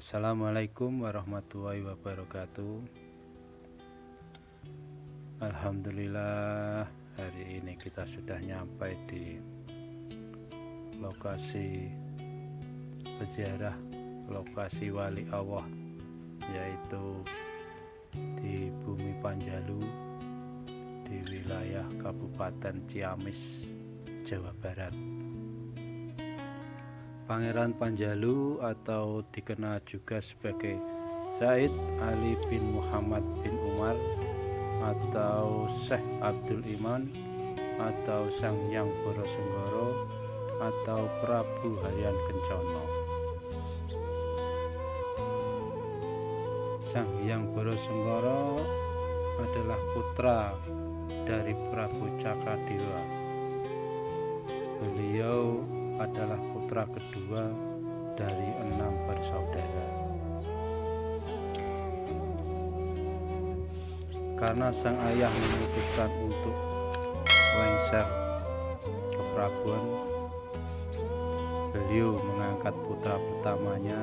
Assalamualaikum warahmatullahi wabarakatuh. Alhamdulillah, hari ini kita sudah nyampai di lokasi peziarah, lokasi wali Allah, yaitu di Bumi Panjalu di wilayah Kabupaten Ciamis, Jawa Barat. Pangeran Panjalu atau dikenal juga sebagai Said Ali bin Muhammad bin Umar atau Syekh Abdul Iman atau Sang Hyang Borosenggoro atau Prabu Haryan Kencono. Sang Hyang Borosenggoro adalah putra dari Prabu Cakradewa. Beliau adalah putra kedua dari 6 bersaudara. Karena sang ayah memutuskan untuk lengser ke Prabuan, beliau mengangkat putra pertamanya,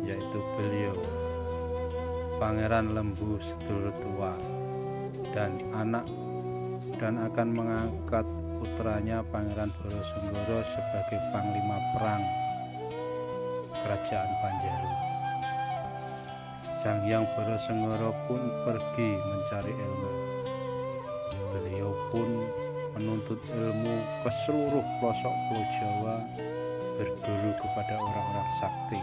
yaitu beliau Pangeran Lembu Sedulur Tua dan akan mengangkat putranya Pangeran Borosenggoro sebagai panglima perang Kerajaan Panjalu. Sang Hyang Borosenggoro pun pergi mencari ilmu. Beliau pun menuntut ilmu ke seluruh pelosok Pulau Jawa, berguru kepada orang-orang sakti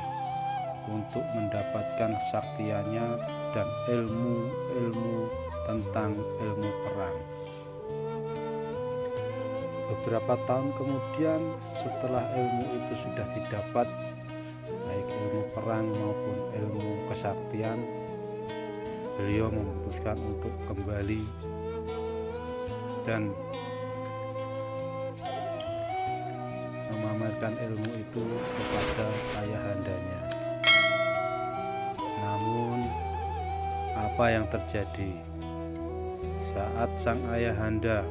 untuk mendapatkan kesaktiannya dan ilmu tentang ilmu perang. Beberapa tahun kemudian, setelah ilmu itu sudah didapat, baik ilmu perang maupun ilmu kesaktian, beliau memutuskan untuk kembali dan memamerkan ilmu itu kepada ayahandanya. Namun, apa yang terjadi saat sang ayahanda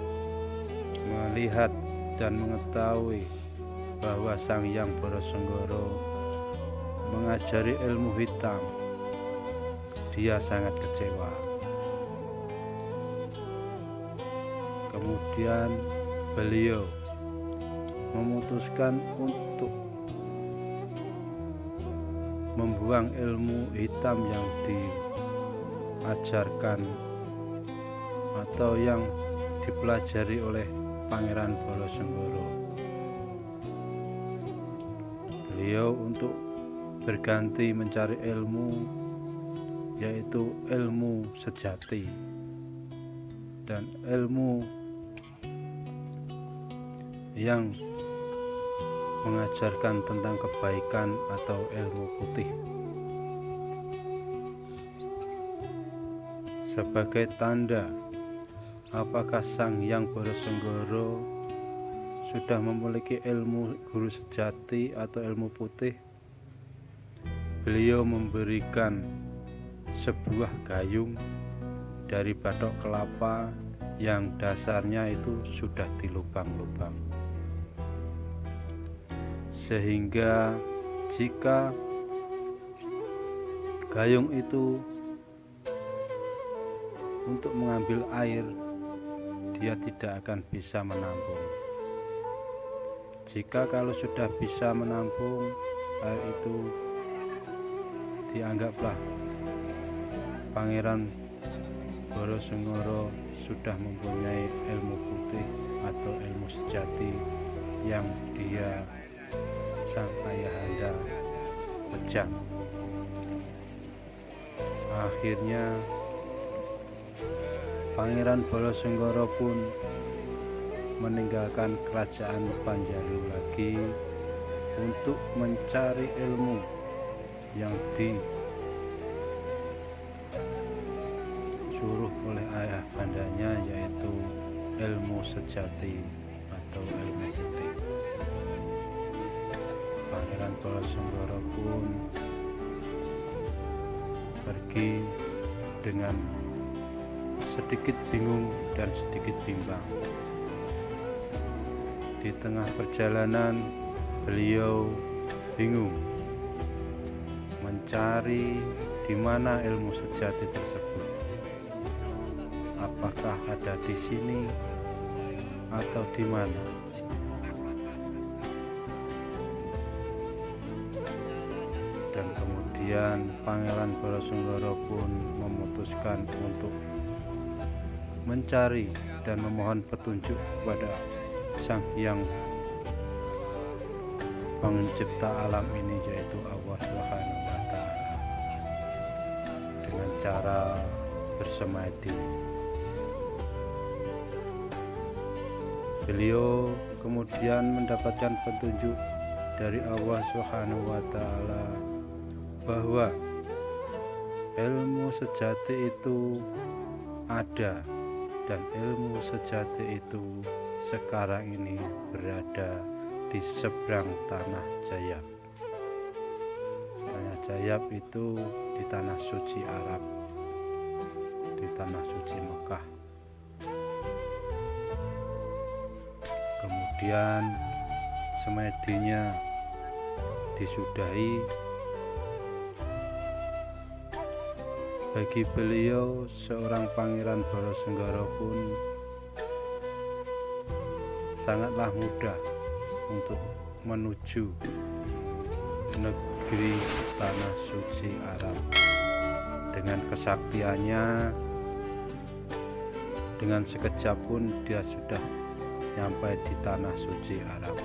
melihat dan mengetahui bahwa Sang Hyang Borosenggoro mengajari ilmu hitam, dia sangat kecewa. Kemudian beliau memutuskan untuk membuang ilmu hitam yang diajarkan atau yang dipelajari oleh Pangeran Borosenggoro. Beliau untuk berganti mencari ilmu, yaitu ilmu sejati dan ilmu yang mengajarkan tentang kebaikan atau ilmu putih. Sebagai tanda apakah Sang Hyang Borosenggoro sudah memiliki ilmu guru sejati atau ilmu putih, beliau memberikan sebuah gayung dari batok kelapa yang dasarnya itu sudah dilubang-lubang, sehingga jika gayung itu untuk mengambil air, dia tidak akan bisa menampung. Jika kalau sudah bisa menampung air itu, dianggaplah Pangeran Borosenggoro sudah mempunyai ilmu putih atau ilmu sejati yang dia sang ayahanda pejam. Akhirnya Pangeran Borosenggoro pun meninggalkan kerajaan Panjalu lagi untuk mencari ilmu yang disuruh oleh ayahandanya, yaitu ilmu sejati atau ilmu putih. Pangeran Borosenggoro pun pergi dengan sedikit bingung dan sedikit bimbang. Di tengah perjalanan, beliau bingung mencari di mana ilmu sejati tersebut. Apakah ada di sini atau di mana? Dan kemudian Pangeran Balasunggara pun memutuskan untuk mencari dan memohon petunjuk kepada Sang Hyang Pencipta alam ini, yaitu Allah Subhanahu wa Ta'ala, dengan cara bersemadi. Beliau kemudian mendapatkan petunjuk dari Allah Subhanahu wa Ta'ala bahwa ilmu sejati itu ada, dan ilmu sejati itu sekarang ini berada di seberang tanah Jayab. Tanah Jayab itu di tanah suci Arab, di tanah suci Mekah. Kemudian semedinya disudahi. Bagi beliau, seorang Pangeran Balasunggara pun sangatlah mudah untuk menuju negeri tanah suci Arab. Dengan kesaktiannya, dengan sekejap pun dia sudah sampai di tanah suci Arab.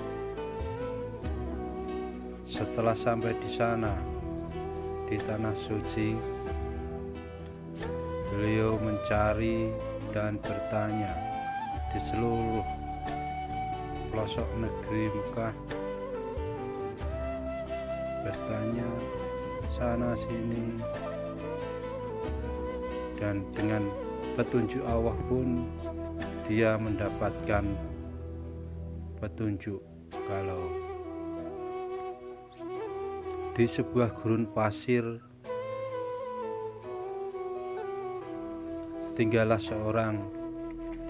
Setelah sampai di sana, di tanah suci, beliau mencari dan bertanya di seluruh pelosok negeri Mekah, bertanya sana sini, dan dengan petunjuk Allah pun dia mendapatkan petunjuk kalau di sebuah gurun pasir tinggallah seorang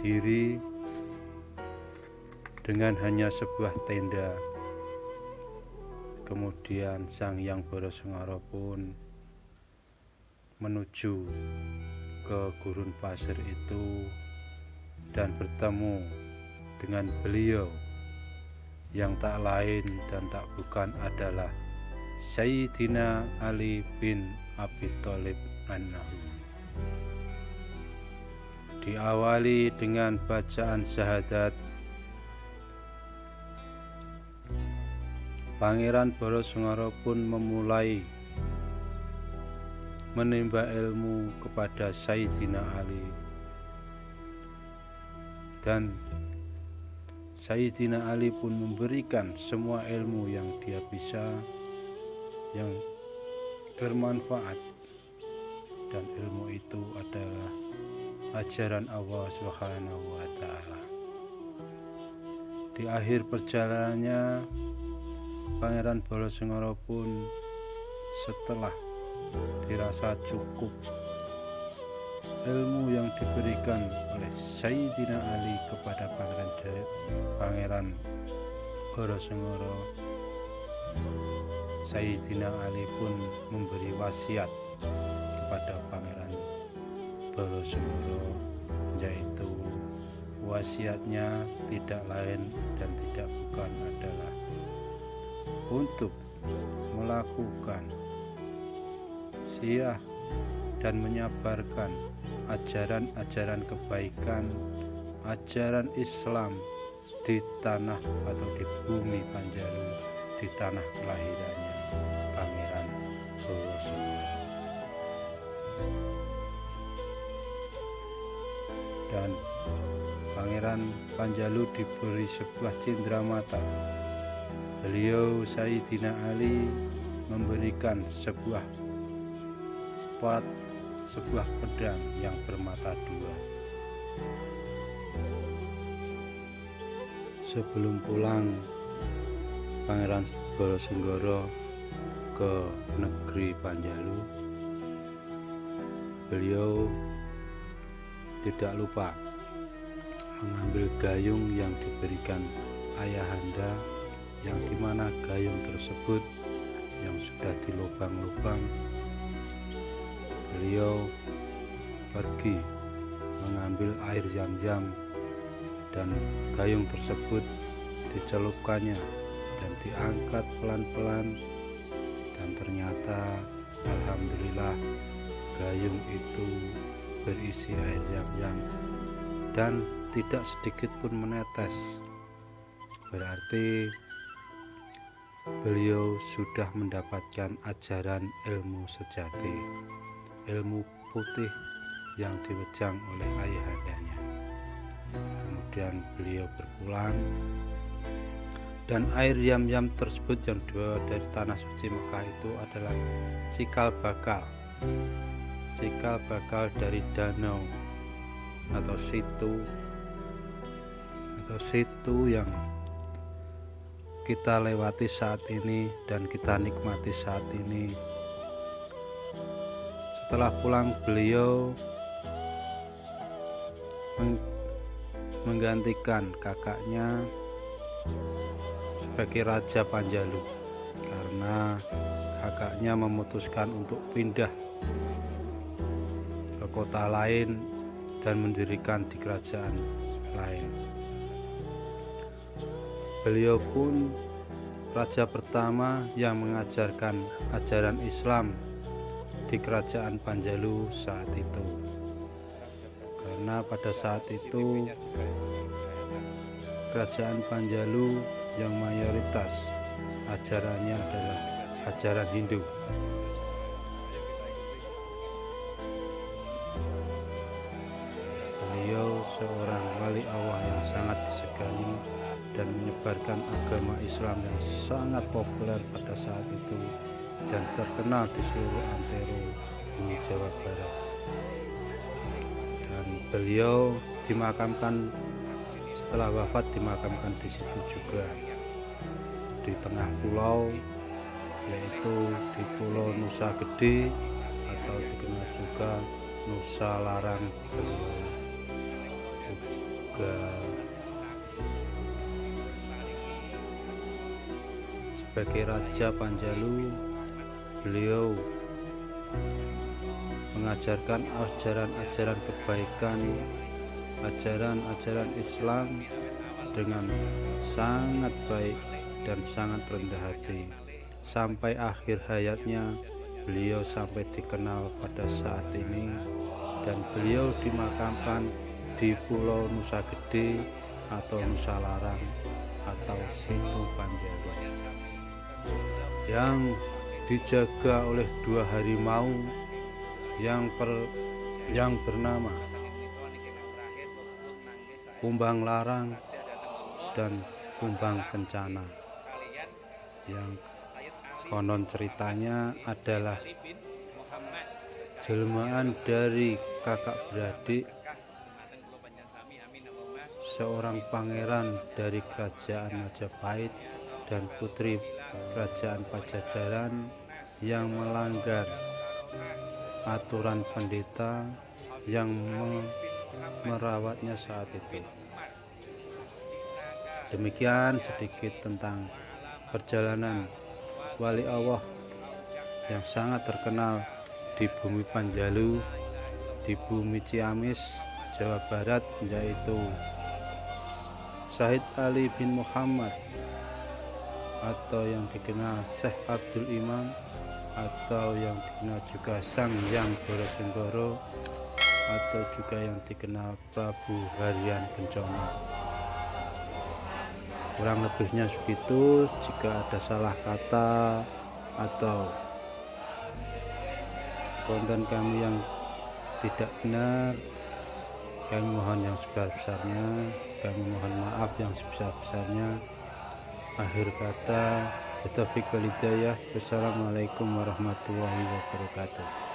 diri dengan hanya sebuah tenda. Kemudian Sang Hyang Balasunggara pun menuju ke gurun pasir itu dan bertemu dengan beliau yang tak lain dan tak bukan adalah Sayyidina Ali bin Abi Thalib anhu. Diawali dengan bacaan syahadat, Pangeran Balasunggara pun memulai menimba ilmu kepada Sayyidina Ali, dan Sayyidina Ali pun memberikan semua ilmu yang dia bisa, yang bermanfaat, dan ilmu itu adalah ajaran Allah Subhanahu wa Ta'ala. Di akhir perjalanannya, Pangeran Balasunggara pun setelah dirasa cukup ilmu yang diberikan oleh Sayyidina Ali kepada Pangeran Balasunggara, Sayyidina Ali pun memberi wasiat kepada Pangeran Balasunggara, yaitu wasiatnya tidak lain dan tidak bukan adalah untuk melakukan syiah dan menyabarkan ajaran-ajaran kebaikan, ajaran Islam di tanah atau di bumi Panjalu, di tanah kelahirannya Pangeran Balasunggara. Dan Pangeran Panjalu diberi sebuah cindramata. Beliau Sayyidina Ali memberikan sebuah pedang yang bermata dua. Sebelum pulang, Pangeran Balasunggara ke negeri Panjalu, beliau tidak lupa mengambil gayung yang diberikan ayahanda, yang dimana gayung tersebut yang sudah di lubang-lubang, beliau pergi mengambil air Zam-Zam dan gayung tersebut dicelupkannya dan diangkat pelan-pelan, dan ternyata alhamdulillah gayung itu berisi air Zam-Zam dan tidak sedikit pun menetes. Berarti beliau sudah mendapatkan ajaran ilmu sejati, ilmu putih yang diwejang oleh ayahandanya. Kemudian beliau berpulang, dan air Zam-Zam tersebut yang dibawa dari tanah suci Mekah itu adalah cikal bakal dari danau atau situ yang kita lewati saat ini dan kita nikmati saat ini. Setelah pulang, beliau menggantikan kakaknya sebagai Raja Panjalu karena kakaknya memutuskan untuk pindah ke kota lain dan mendirikan di kerajaan lain. Beliau pun raja pertama yang mengajarkan ajaran Islam di kerajaan Panjalu saat itu, karena pada saat itu kerajaan Panjalu yang mayoritas ajarannya adalah ajaran Hindu. Beliau seorang wali Allah yang sangat disegani dan menyebarkan agama Islam yang sangat populer pada saat itu dan terkenal di seluruh antero bumi Jawa Barat. Dan beliau dimakamkan, setelah wafat dimakamkan di situ juga, di tengah pulau, yaitu di Pulau Nusa Gede atau dikenal juga Nusa Larang. Beliau juga sebagai Raja Panjalu, beliau mengajarkan ajaran-ajaran kebaikan, ajaran-ajaran Islam dengan sangat baik dan sangat rendah hati. Sampai akhir hayatnya beliau sampai dikenal pada saat ini, dan beliau dimakamkan di Pulau Nusa Gede atau Nusa Larang atau Situ Panjalu, yang dijaga oleh 2 harimau yang bernama Kumbang Larang dan Kumbang Kencana, yang konon ceritanya adalah jelmaan dari kakak beradik seorang pangeran dari kerajaan Majapahit dan putri kerajaan Pajajaran yang melanggar aturan pendeta yang merawatnya saat itu. Demikian sedikit tentang perjalanan wali Allah yang sangat terkenal di bumi Panjalu, di bumi Ciamis, Jawa Barat, yaitu Syahid Ali bin Muhammad atau yang dikenal Syekh Abdul Iman atau yang dikenal juga Sang Hyang Borosunggoro atau juga yang dikenal Prabu Haryan Kencana. Kurang lebihnya begitu. Jika ada salah kata atau konten kami yang tidak benar, kami mohon yang sebesar-besarnya, kami mohon maaf yang sebesar-besarnya. Akhir kata, Taufik wal hidayah. Wassalamualaikum warahmatullahi wabarakatuh.